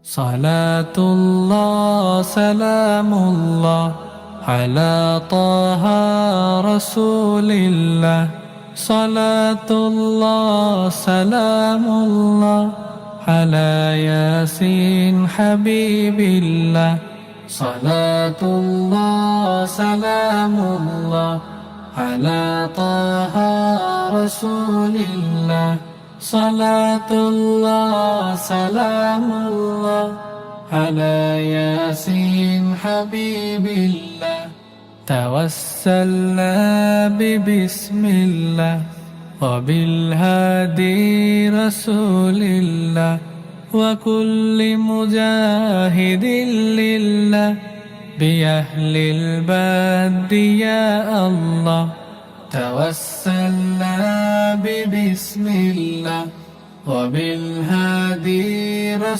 সালাতুল্লাহ সালামুল্লাহ আলা তাহা রাসূলিল্লাহ সালাতুল্লাহ সালামুল্লাহ আলা ইয়াসিন হাবিবিল্লাহ সালাতুল্লাহ সালামুল্লাহ আলা তাহা রাসূলিল্লাহ সালাতুল্লাহ সালামুল্লাহ আলা ইয়াসিন হাবিবিল্লাহ توسلنا ببسم الله وبالهادي رسول الله وكل مجاهد لله بأهل البد يا الله توسلنا ببسم الله وبالهادي رسول